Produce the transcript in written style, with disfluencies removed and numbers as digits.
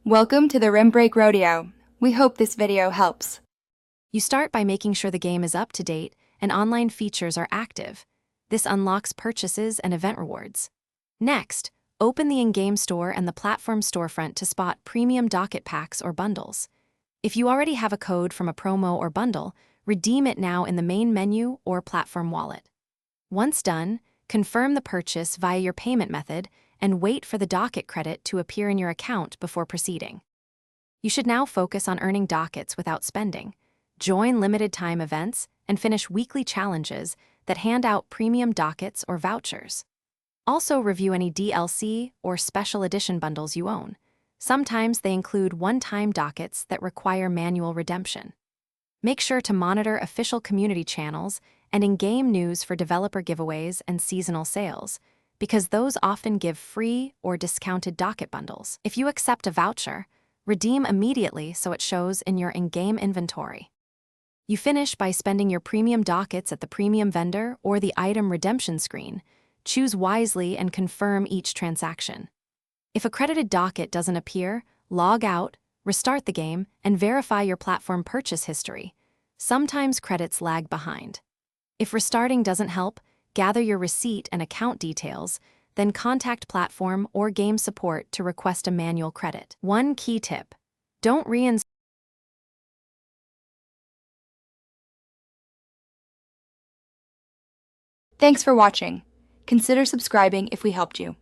Welcome to the Rim Break Rodeo. We hope this video helps. You start by making sure the game is up to date and online features are active. This unlocks purchases and event rewards. Next, open the in-game store and the platform storefront to spot premium docket packs or bundles. If you already have a code from a promo or bundle, redeem it now in the main menu or platform wallet. Once done, confirm the purchase via your payment method and wait for the docket credit to appear in your account before proceeding. You should now focus on earning dockets without spending. Join limited-time events and finish weekly challenges that hand out premium dockets or vouchers. Also review any DLC or special edition bundles you own. Sometimes they include one-time dockets that require manual redemption. Make sure to monitor official community channels and in-game news for developer giveaways and seasonal sales, because those often give free or discounted docket bundles. If you accept a voucher, redeem immediately so it shows in your in-game inventory. You finish by spending your premium dockets at the premium vendor or the item redemption screen. Choose wisely and confirm each transaction. If a credited docket doesn't appear, log out, restart the game, and verify your platform purchase history. Sometimes credits lag behind. If restarting doesn't help, gather your receipt and account details, then contact platform or game support to request a manual credit. One key tip: don't reinstall. Thanks for watching. Consider subscribing if we helped you.